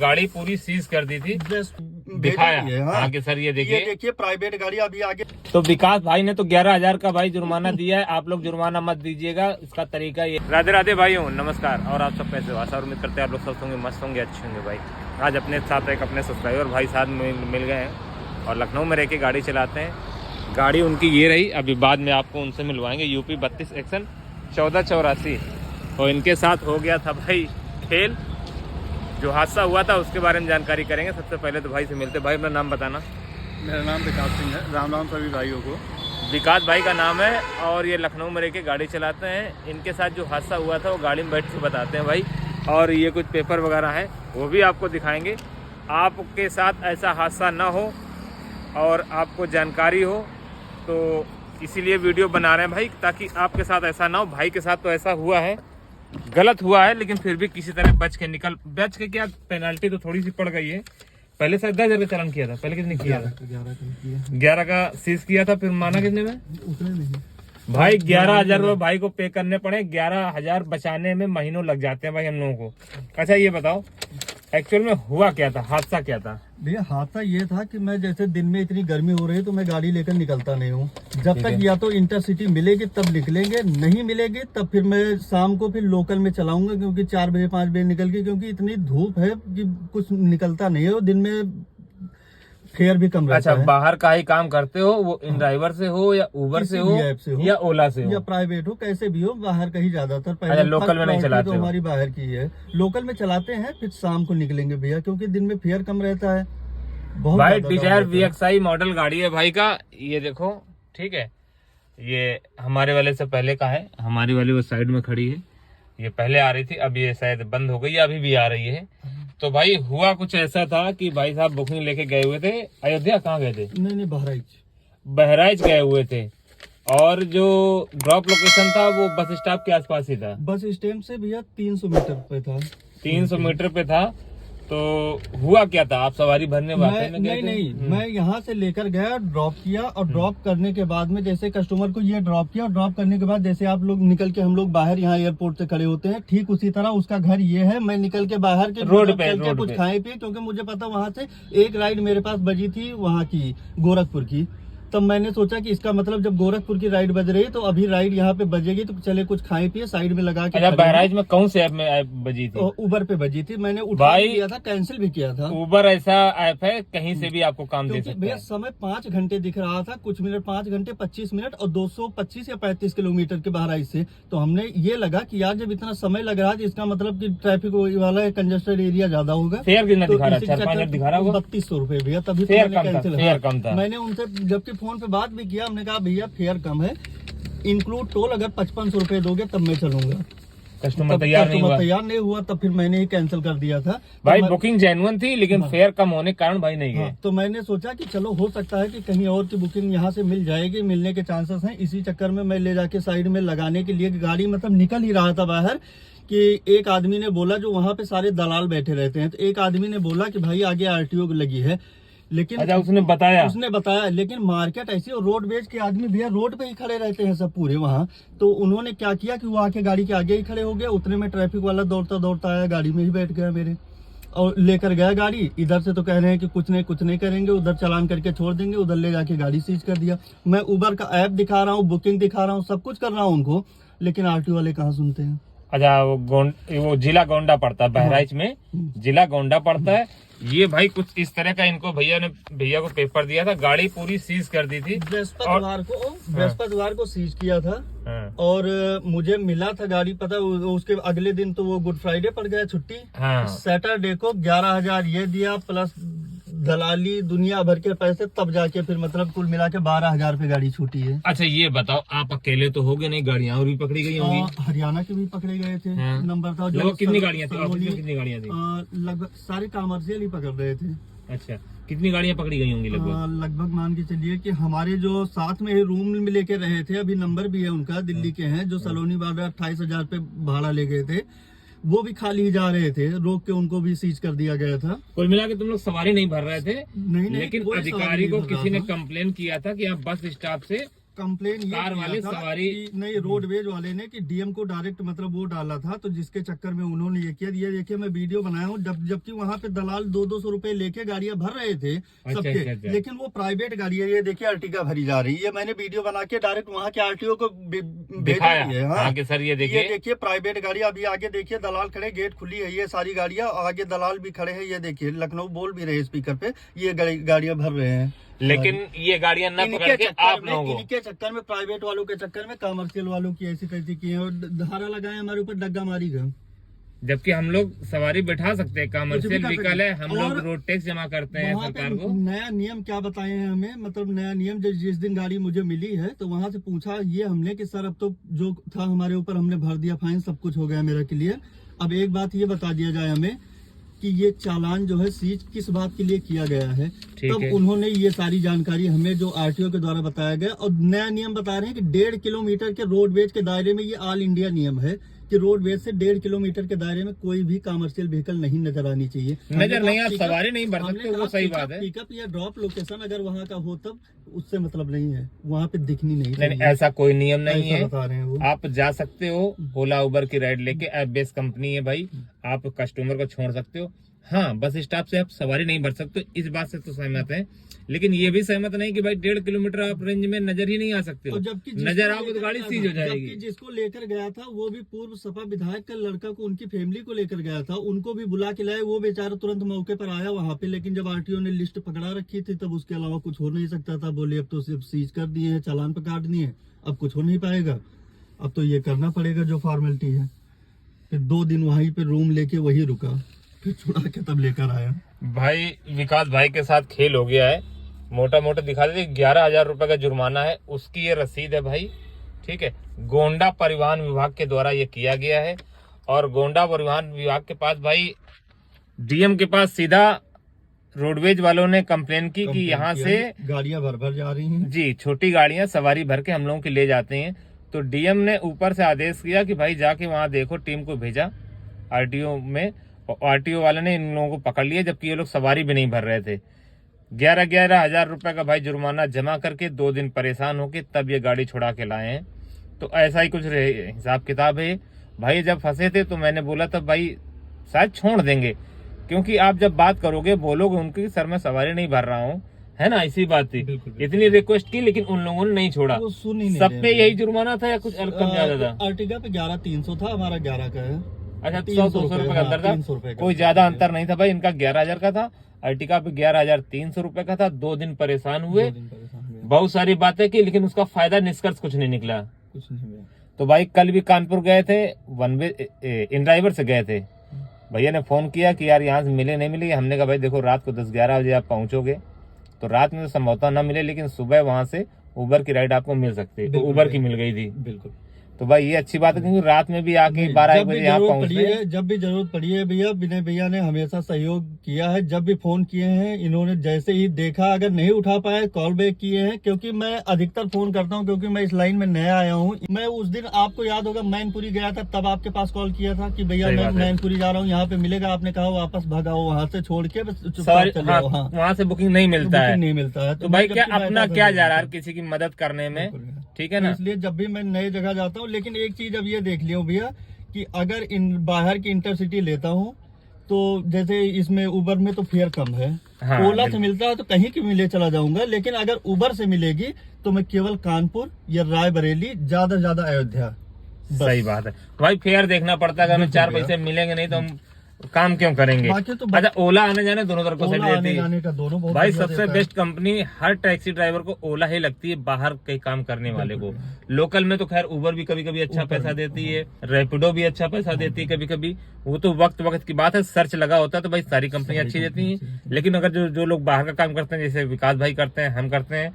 गाड़ी पूरी सीज कर दी थी, दिखाया। हाँ कि सर ये देखिए प्राइवेट गाड़ी अभी आगे। तो विकास भाई ने तो 11,000 का भाई जुर्माना दिया है। आप लोग जुर्माना मत दीजिएगा, इसका तरीका ये। राधे राधे भाई हूँ, नमस्कार। और आप सब कैसे हो? आशा और उम्मीद करते हैं आप लोग स्वस्थ होंगे, मस्त होंगे, अच्छे होंगे। भाई आज अपने साथ एक अपने सब्सक्राइबर भाई साथ मिल गए हैं और लखनऊ में रह के गाड़ी चलाते हैं। गाड़ी उनकी ये रही, अभी बाद में आपको उनसे मिलवाएंगे। UP 32 action 1484। तो इनके साथ हो गया था भाई खेल, जो हादसा हुआ था उसके बारे में जानकारी करेंगे। सबसे पहले तो भाई से मिलते। भाई अपना नाम बताना। मेरा नाम विकास सिंह है। राम राम सभी भाइयों को। विकास भाई का नाम है और ये लखनऊ में रह के गाड़ी चलाते हैं। इनके साथ जो हादसा हुआ था वो गाड़ी में बैठ के बताते हैं भाई। और ये कुछ पेपर वगैरह है वो भी आपको दिखाएंगे। आपके साथ ऐसा हादसा ना हो और आपको जानकारी हो, तो इसीलिए वीडियो बना रहे हैं भाई, ताकि आपके साथ ऐसा ना हो। भाई के साथ तो ऐसा हुआ है, गलत हुआ है, लेकिन फिर भी किसी तरह बच के क्या पेनल्टी तो थोड़ी सी पड़ गई है। पहले से 10,000 का चालान किया था। पहले कितने किया था? 11 का सीज किया था। फिर माना कितने में? उतने नहीं भाई 11,000 रुपये भाई को पे करने पड़े। 11,000 बचाने में महीनों लग जाते हैं भाई हम लोगों को। अच्छा ये बताओ एक्चुअल में हुआ क्या था, हादसा क्या था? भैया हादसा ये था कि मैं जैसे दिन में इतनी गर्मी हो रही है तो मैं गाड़ी लेकर निकलता नहीं हूँ। जब तक या तो इंटरसिटी मिलेगी तब निकलेंगे, नहीं मिलेगी तब फिर मैं शाम को फिर लोकल में चलाऊंगा, क्योंकि 4 बजे 5 बजे निकल के, क्योंकि इतनी धूप है कि कुछ निकलता नहीं है। दिन में फेयर भी कम रहता अच्छा, है। बाहर का ही काम करते हो, वो इन ड्राइवर से हो या उबर से हो या ओला से हो या प्राइवेट हो, कैसे भी हो, बाहर का ही ज्यादातर। अच्छा, लोकल में नहीं चलाते तो हमारी बाहर की है, लोकल में चलाते हैं। फिर शाम को निकलेंगे भैया, क्योंकि दिन में फेयर कम रहता है। भाई डिजायर VXI मॉडल गाड़ी है भाई का। ये देखो, ठीक है, ये हमारे वाले से पहले का है। हमारी वाली वो साइड में खड़ी है, ये पहले आ रही थी, अब ये शायद बंद हो गई, अभी भी आ रही है। तो भाई हुआ कुछ ऐसा था कि भाई साहब बुकिंग लेके गए हुए थे। अयोध्या कहाँ गए थे? नहीं, बहराइच गए हुए थे। और जो ड्रॉप लोकेशन था वो बस स्टॉप के आसपास ही था। बस स्टैंड से भैया 300 मीटर पे था। 300 मीटर पे था। तो हुआ क्या था? आप सवारी भरने वाले में गए थे? नहीं, मैं यहाँ से लेकर गया, ड्रॉप किया, और ड्रॉप करने के बाद में जैसे कस्टमर को ये ड्रॉप किया, और ड्रॉप करने के बाद जैसे आप लोग निकल के हम लोग बाहर यहाँ एयरपोर्ट से खड़े होते हैं, ठीक उसी तरह उसका घर ये है। मैं निकल के बाहर के रोड पे कुछ खाए पिए, क्योंकि मुझे पता वहाँ से एक राइड मेरे पास बजी थी वहाँ की, गोरखपुर की। तब मैंने सोचा कि इसका मतलब जब गोरखपुर की राइड बज रही है तो अभी राइड यहाँ पे बजेगी, तो चले कुछ खाए पिए साइड में लगा के। अच्छा, बहराइच में कौन से ऐप में बजी थी? उबर पे बजी थी। मैंने उठा किया था, कैंसिल भी किया था। उबर ऐसा ऐप है, कहीं से भी आपको काम दे सकता है। भैया समय 5 घंटे दिख रहा था, कुछ मिनट, 5 घंटे 25 मिनट, और 225 या 35 किलोमीटर के बहराइच से। तो हमने ये लगा कि यार जब इतना समय लग रहा है, इसका मतलब कि ट्रैफिक वाला कंजेस्टेड एरिया ज्यादा होगा। फेयर कितना दिखा रहा है? 4-5 दिखा रहा होगा। 3200 रुपए भैया। तभी फेयर कम था। मैंने उनसे जबकि फोन पे बात भी किया, हमने कहा भैया फेयर कम है, इंक्लूड टोल अगर 5500 रुपए दोगे तब मैं चलूंगा। कस्टमर तैयार नहीं हुआ, तब फिर मैंने ही कैंसिल कर दिया था। भाई बुकिंग जेन्युइन थी, लेकिन फेयर कम होने के कारण भाई नहीं गए। तो मैंने सोचा कि चलो हो सकता है कि कहीं और की बुकिंग यहाँ से मिल जाएगी, मिलने के चांसेस हैं। इसी चक्कर में मैं ले जाके साइड में लगाने के लिए, गाड़ी मतलब निकल ही रहा था बाहर, कि एक आदमी ने बोला, जो वहाँ पे सारे दलाल बैठे रहते हैं, तो एक आदमी ने बोला कि भाई आगे RTO लगी है। लेकिन अच्छा, उसने बताया, लेकिन मार्केट ऐसी, और रोड बेच के आदमी भैया रोड पे ही खड़े रहते हैं सब पूरे वहाँ। तो उन्होंने क्या किया कि वो आके गाड़ी के आगे ही खड़े हो गए। उतने में ट्रैफिक वाला दौड़ता आया, गाड़ी में ही बैठ गया मेरे, और लेकर गया गाड़ी। इधर से तो कह रहे हैं कि कुछ नहीं करेंगे, उधर चालान करके छोड़ देंगे, उधर ले जाके गाड़ी सीज कर दिया। मैं उबर का ऐप दिखा रहा हूँ, बुकिंग दिखा रहा हूँ, सब कुछ कर रहा हूँ उनको, लेकिन RTO वाले कहाँ सुनते हैं। अच्छा, वो जिला गोंडा पड़ता है, बहराइच में जिला गोंडा पड़ता है। ये भाई कुछ इस तरह का इनको भैया को पेपर दिया था, गाड़ी पूरी सीज कर दी थी। बृहस्पतिवार को सीज किया था। और मुझे मिला था गाड़ी, पता उसके अगले दिन तो वो गुड फ्राइडे पड़ गया छुट्टी। सैटरडे को 11,000 ये दिया, प्लस दलाली दुनिया भर के पैसे, तब जाके फिर मतलब कुल मिला के 12,000 पे गाड़ी छूटी है। अच्छा ये बताओ, आप अकेले तो हो गए नहीं, गाड़ियाँ और भी पकड़ी गई होंगी? हरियाणा के भी पकड़े गए थे। नंबर था। कितनी गाड़ियाँ थी? कितनी गाड़ियाँ थी? लगभग सारे कॉमर्शियल ही पकड़ रहे थे। अच्छा, कितनी गाड़ियाँ पकड़ी गई होंगी लगभग मान के चलिए कि हमारे जो साथ में रूम में लेके रहे थे, अभी नंबर भी है उनका, दिल्ली के हैं, जो सलोनी बाजार 28,000 पे भाड़ा ले गए थे, वो भी खाली ही जा रहे थे, रोक के उनको भी सीज कर दिया गया था। कुल मिला के तुम लोग सवारी नहीं भर रहे थे? नहीं, लेकिन अधिकारी को किसी ने कंप्लेन किया था कि आप बस स्टॉप से कंप्लेन ये कार किया वाले था सवारी कि नहीं, रोडवेज वाले ने कि डीएम को डायरेक्ट मतलब वो डाला था, तो जिसके चक्कर में उन्होंने ये किया। ये देखिए मैं वीडियो बनाया हूँ, जबकि वहाँ पे दलाल 200-200 रुपए लेके गाड़ियां भर रहे थे सबके। अच्छा। लेकिन वो प्राइवेट गाड़ी है, ये देखिए अर्टिगा भरी जा रही है। मैंने वीडियो बना के डायरेक्ट वहाँ के आरटीओ को भेजा दिखाया भी है। हाँ, हाँ कि सर ये देखिए, ये देखिए प्राइवेट गाड़ी। अभी आगे देखिए दलाल खड़े, गेट खुली है, ये सारी गाड़ियां आगे दलाल भी खड़े हैं। ये देखिए लखनऊ बोल भी रहे स्पीकर पे, ये गाड़ियां भर रहे हैं। लेकिन ये गाड़ियां न पकड़ के आप लोगों को, इनके चक्कर में, प्राइवेट वालों के चक्कर में कमर्शियल वालों की ऐसी तैसी की है, और धारा लगाए हमारे ऊपर, डग्गा मारी गए। जबकि हम लोग सवारी बैठा सकते हैं, कमर्शियल व्हीकल है, हम लोग और रोड टैक्स जमा करते हैं वहाँ पे सरकार को। नया नियम क्या बताए हैं हमें, मतलब नया नियम जिस दिन गाड़ी मुझे मिली है तो वहां से पूछा ये हमने कि सर अब तो जो था हमारे ऊपर हमने भर दिया फाइन, सब कुछ हो गया मेरा क्लियर। अब एक बात ये बता दिया जाए हमें कि ये चालान जो है सीज किस बात के लिए किया गया है। तब उन्होंने ये सारी जानकारी हमें जो आरटीओ के द्वारा बताया गया, और नया नियम बता रहे हैं कि 1.5 किलोमीटर के रोडवेज के दायरे में, ये ऑल इंडिया नियम है कि रोडवेज से 1.5 किलोमीटर के दायरे में कोई भी कमर्शियल व्हीकल नहीं नजर आनी चाहिए। नजर नहीं, आप सवारी नहीं भर सकते, वो सही बात है। पिकअप या ड्रॉप लोकेशन अगर वहाँ का हो तब उससे मतलब नहीं है, वहाँ पे दिखनी नहीं। नहीं, ऐसा कोई नियम नहीं है, बता रहे हैं वो। आप जा सकते हो ओला उबर की राइड लेके, ऐप बेस्ड कंपनी है भाई, आप कस्टमर को छोड़ सकते हो। हाँ, बस स्टॉप से आप सवारी नहीं भर सकते, इस बात से तो सहमत है। लेकिन ये भी सहमत नहीं कि भाई 1.5 किलोमीटर आप रेंज में नजर ही नहीं आ सकते हो, नजर आओगे तो गाड़ी सीज हो जाएगी। जिसको लेकर गया था वो भी पूर्व सपा विधायक का लड़का को, उनकी फैमिली को लेकर गया था, उनको भी बुला के लाए, वो बेचारा तुरंत मौके पर आया वहाँ पे। लेकिन जब आरटीओ ने लिस्ट पकड़ा रखी थी तब उसके अलावा कुछ हो नहीं सकता था। बोले अब तो सिर्फ सीज कर दिए हैं, चालान पे काट दिए, अब कुछ हो नहीं पाएगा, अब तो ये करना पड़ेगा जो फॉर्मेलिटी है। फिर 2 दिन वहीं पे रूम लेके वही रुका, फिर छुड़ा के तब लेकर आया। भाई विकास भाई के साथ खेल हो गया है, मोटा मोटा दिखा देते। 11,000 रुपए का जुर्माना है, उसकी ये रसीद है भाई, ठीक है। गोंडा परिवहन विभाग के द्वारा ये किया गया है, और गोंडा परिवहन विभाग के पास भाई डीएम के पास सीधा रोडवेज वालों ने कंप्लेन की कि यहाँ से गाड़ियां भर जा रही हैं जी, छोटी गाड़ियां सवारी भर के हम लोगों की ले जाते हैं। तो डीएम ने ऊपर से आदेश किया कि भाई जाके वहां देखो, टीम को भेजा आरटीओ में, आरटीओ वाले ने इन लोगों को पकड़ लिया, जबकि ये लोग सवारी भी नहीं भर रहे थे। 11,000 रुपए का भाई जुर्माना जमा करके 2 दिन परेशान होके तब ये गाड़ी छुड़ा के लाए हैं। तो ऐसा ही कुछ हिसाब किताब है भाई। जब फंसे थे तो मैंने बोला था भाई शायद छोड़ देंगे, क्योंकि आप जब बात करोगे बोलोगे उनकी सर मैं सवारी नहीं भर रहा हूँ, है ना, इसी बात थी। इतनी रिक्वेस्ट की लेकिन उन लोगों ने नहीं छोड़ा। सब पे यही जुर्माना था या कुछ कम ज्यादा था? अर्टिगा पे 11,300 था, हमारा 11 का है। अच्छा, 100-200 रुपए का अंतर था, कोई ज्यादा अंतर नहीं था भाई। इनका 11,000 का था, अर्टिगा पे 11,300 रुपए का था। 2 दिन परेशान हुए, बहुत सारी बातें की, लेकिन उसका फायदा निष्कर्ष कुछ नहीं निकला। तो भाई कल भी कानपुर गए थे, वन वे इन ड्राइवर से गए थे, भैया ने फोन किया कि यार यहाँ से मिले नहीं मिले। हमने कहा भाई देखो रात को 10-11 बजे आप पहुंचोगे तो रात में तो संभवतः न मिले, लेकिन सुबह वहां से उबर की राइड आपको मिल सकती है। तो उबर की मिल गई थी। बिल्कुल। तो भाई ये अच्छी बात है, क्योंकि रात में भी आके 12-1 बजे यहाँ पहुंचते हैं। जब भी जरूरत पड़ी है भैया, विनय भैया ने हमेशा सहयोग किया है। जब भी फोन किए हैं इन्होंने, जैसे ही देखा, अगर नहीं उठा पाए कॉल बैक किए हैं, क्योंकि मैं अधिकतर फोन करता हूं, क्योंकि मैं इस लाइन में नया आया हूं। मैं उस दिन आपको याद होगा मैनपुरी गया था, तब आपके पास कॉल किया था कि भैया मैं मैनपुरी जा रहा हूँ, यहाँ पे मिलेगा। आपने कहा वापस भगाओ वहाँ से, छोड़ के वहाँ से बुकिंग नहीं मिलता है। तो भाई क्या अपना क्या जा रहा है किसी की मदद करने में, ठीक है ना। इसलिए जब भी मैं नई जगह जाता हूँ, लेकिन एक चीज अब ये देख लियो भैया कि अगर बाहर की इंटरसिटी लेता हूँ तो जैसे इसमें उबर में तो फेयर कम है। हाँ, ओला से मिलता है तो कहीं की मिले चला जाऊंगा, लेकिन अगर उबर से मिलेगी तो मैं केवल कानपुर या रायबरेली, ज्यादा से ज्यादा अयोध्या। सही बात है भाई, फेयर देखना पड़ता है। अगर हमें 4 पैसे मिलेंगे नहीं तो हम काम क्यों करेंगे। तो अच्छा, ओला आने जाने दोनों तरफ को सही देती है भाई। सबसे बेस्ट कंपनी हर टैक्सी ड्राइवर को ओला ही लगती है, बाहर कहीं काम करने वाले को। लोकल में तो खैर उबर भी कभी कभी अच्छा पैसा देती है, रैपिडो भी अच्छा पैसा देती है कभी कभी, वो तो वक्त की बात है। सर्च लगा होता है तो भाई सारी कंपनी अच्छी देती है। लेकिन अगर जो लोग बाहर का काम करते हैं, जैसे विकास भाई करते हैं, हम करते हैं,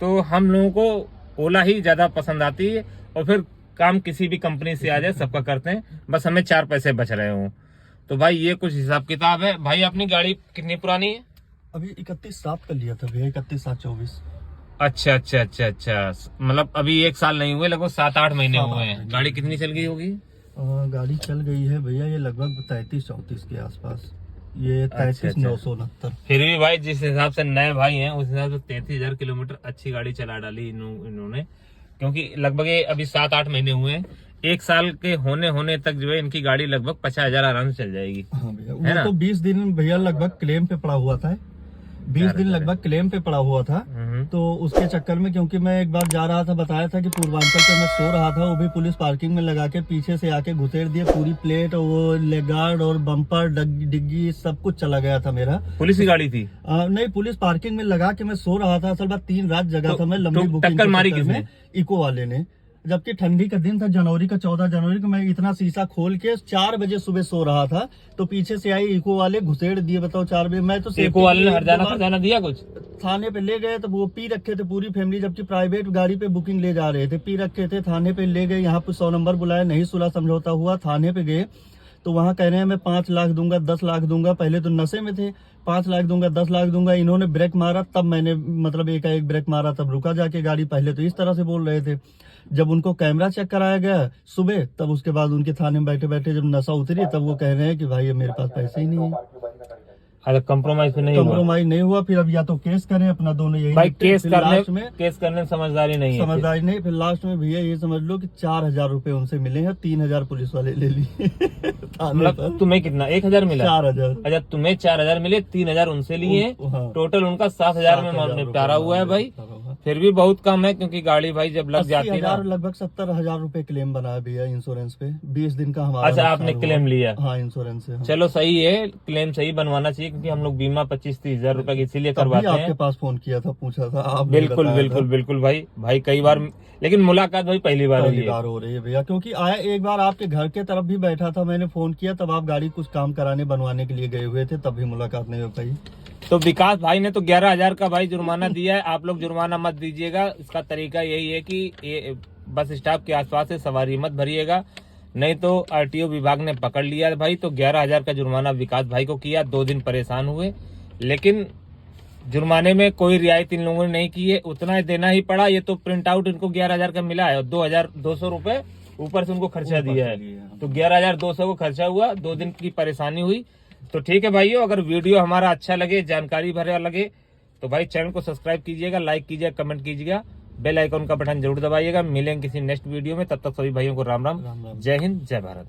तो हम लोगों को ओला ही ज्यादा पसंद आती है। और फिर काम किसी भी कंपनी से आ जाए सबका करते हैं, बस हमें 4 पैसे बच रहे हों। तो भाई ये कुछ हिसाब किताब है। भाई अपनी गाड़ी कितनी पुरानी है? अभी 31/7 का लिया था भैया, 31/7/24। अच्छा, मतलब अभी 1 साल नहीं हुए, लगभग 7-8 महीने हुए हैं। गाड़ी कितनी चल गई होगी? गाड़ी चल गई है भैया ये लगभग 33-34 के आसपास। ये अच्छा, 33,969। फिर भी भाई जिस हिसाब से नए भाई हैं उस हिसाब से 33,000 किलोमीटर अच्छी गाड़ी चला डाली इन्होंने, क्योंकि लगभग ये अभी 7-8 महीने हुए हैं। 1 साल के होने तक जो है इनकी गाड़ी लगभग 50,000 आराम से चल जाएगी। हाँ भैया, है ना? वो तो 20 दिन भैया लगभग क्लेम पे पड़ा हुआ था, 20 दिन लगभग क्लेम पे पड़ा हुआ था। तो उसके चक्कर में, क्योंकि मैं एक बार जा रहा था, बताया था कि पूर्वांचल पे मैं सो रहा था, वो भी पुलिस पार्किंग में लगा के पीछे से आके घुसेड़ दिए, पूरी प्लेट और वो लेग गार्ड और बम्पर डिग्गी सब कुछ चला गया था मेरा। पुलिस की गाड़ी थी? नहीं, पुलिस पार्किंग में लगा के मैं सो रहा था। असल बात 3 रात जगह था मैं, लंबी बुकिंग टक्कर मारी के चक्कर में इको वाले ने, जबकि ठंडी का दिन था, जनवरी का 14 जनवरी को मैं इतना शीशा खोल के 4 बजे सुबह सो रहा था, तो पीछे से आई इको वाले, घुसेड़ दिए। बताओ 4 बजे। मैं तो इको वाले ने हरजाना दिया कुछ? थाने पे ले गए तो वो पी रखे थे पूरी फैमिली, जबकि प्राइवेट गाड़ी पे बुकिंग ले जा रहे थे, पी रखे थे। थाने पे ले गए, यहाँ पे 100 नंबर बुलाया, नहीं सुलह समझौता हुआ। थाने पे गए तो वहाँ कह रहे हैं मैं 5 लाख दूंगा, 10 लाख दूंगा। पहले तो नशे में थे, 5 लाख दूंगा, 10 लाख दूंगा। इन्होंने ब्रेक मारा, तब मैंने मतलब एकाएक ब्रेक मारा, तब रुका जाके गाड़ी। पहले तो इस तरह से बोल रहे थे। जब उनको कैमरा चेक कराया गया सुबह, तब उसके बाद उनके थाने में बैठे बैठे जब नशा उतरी, तब वो कह रहे हैं कि भाई मेरे पास पैसे ही नहीं है। कंप्रोमाइज नहीं कंप्रोमाइज नहीं हुआ। फिर अब या तो केस करें अपना, दोनों यही भाई। केस करने में समझदारी नहीं है। समझदारी नहीं। फिर लास्ट में भैया ये समझ लो कि 4,000 रुपए उनसे मिले हैं, 3,000 पुलिस वाले ले लिए। मतलब तुम्हें कितना? 1,000 मिला? 4,000। अच्छा, तुम्हें 4,000 मिले, 3,000 उनसे लिए। हाँ। टोटल उनका 7,000 में निपटारा हुआ है भाई। फिर भी बहुत कम है, क्योंकि गाड़ी भाई जब लग जाती है ना। लगभग 70,000 रुपए क्लेम बना भैया इंश्योरेंस पे, 20 दिन का हमारा। अच्छा, आपने क्लेम लिया? हाँ, इंश्योरेंस से। चलो सही है, क्लेम सही बनवाना चाहिए, क्योंकि हम लोग बीमा 25-30 हजार रुपए इसीलिए करवाते हैं। आपके पास फोन किया था, पूछा था आप। बिल्कुल भाई कई बार, लेकिन मुलाकात भाई पहली बार हो रही है भैया, क्योंकि आया एक बार आपके घर के तरफ भी बैठा था, मैंने फोन किया, तब आप गाड़ी कुछ काम कराने बनवाने के लिए गए हुए थे, तब भी मुलाकात नहीं हो पाई। तो विकास भाई ने तो 11,000 का भाई जुर्माना दिया है। आप लोग जुर्माना मत दीजिएगा। इसका तरीका यही है कि ये बस स्टॉप के आसपास से सवारी मत भरिएगा, नहीं तो आरटीओ विभाग ने पकड़ लिया भाई। तो 11,000 का जुर्माना विकास भाई को किया, 2 दिन परेशान हुए, लेकिन जुर्माने में कोई रियायत इन लोगों ने नहीं की है, उतना देना ही पड़ा। ये तो प्रिंट आउट इनको 11,000 का मिला है और 2,200 रुपए ऊपर से उनको खर्चा दिया है, तो 11,200 को खर्चा हुआ, 2 दिन की परेशानी हुई। तो ठीक है भाइयों, अगर वीडियो हमारा अच्छा लगे, जानकारी भरा लगे, तो भाई चैनल को सब्सक्राइब कीजिएगा, लाइक कीजिएगा, कमेंट कीजिएगा, बेल आइकन का बटन जरूर दबाइएगा। मिलेंगे किसी नेक्स्ट वीडियो में, तब तक सभी भाइयों को राम राम, जय हिंद, जय भारत।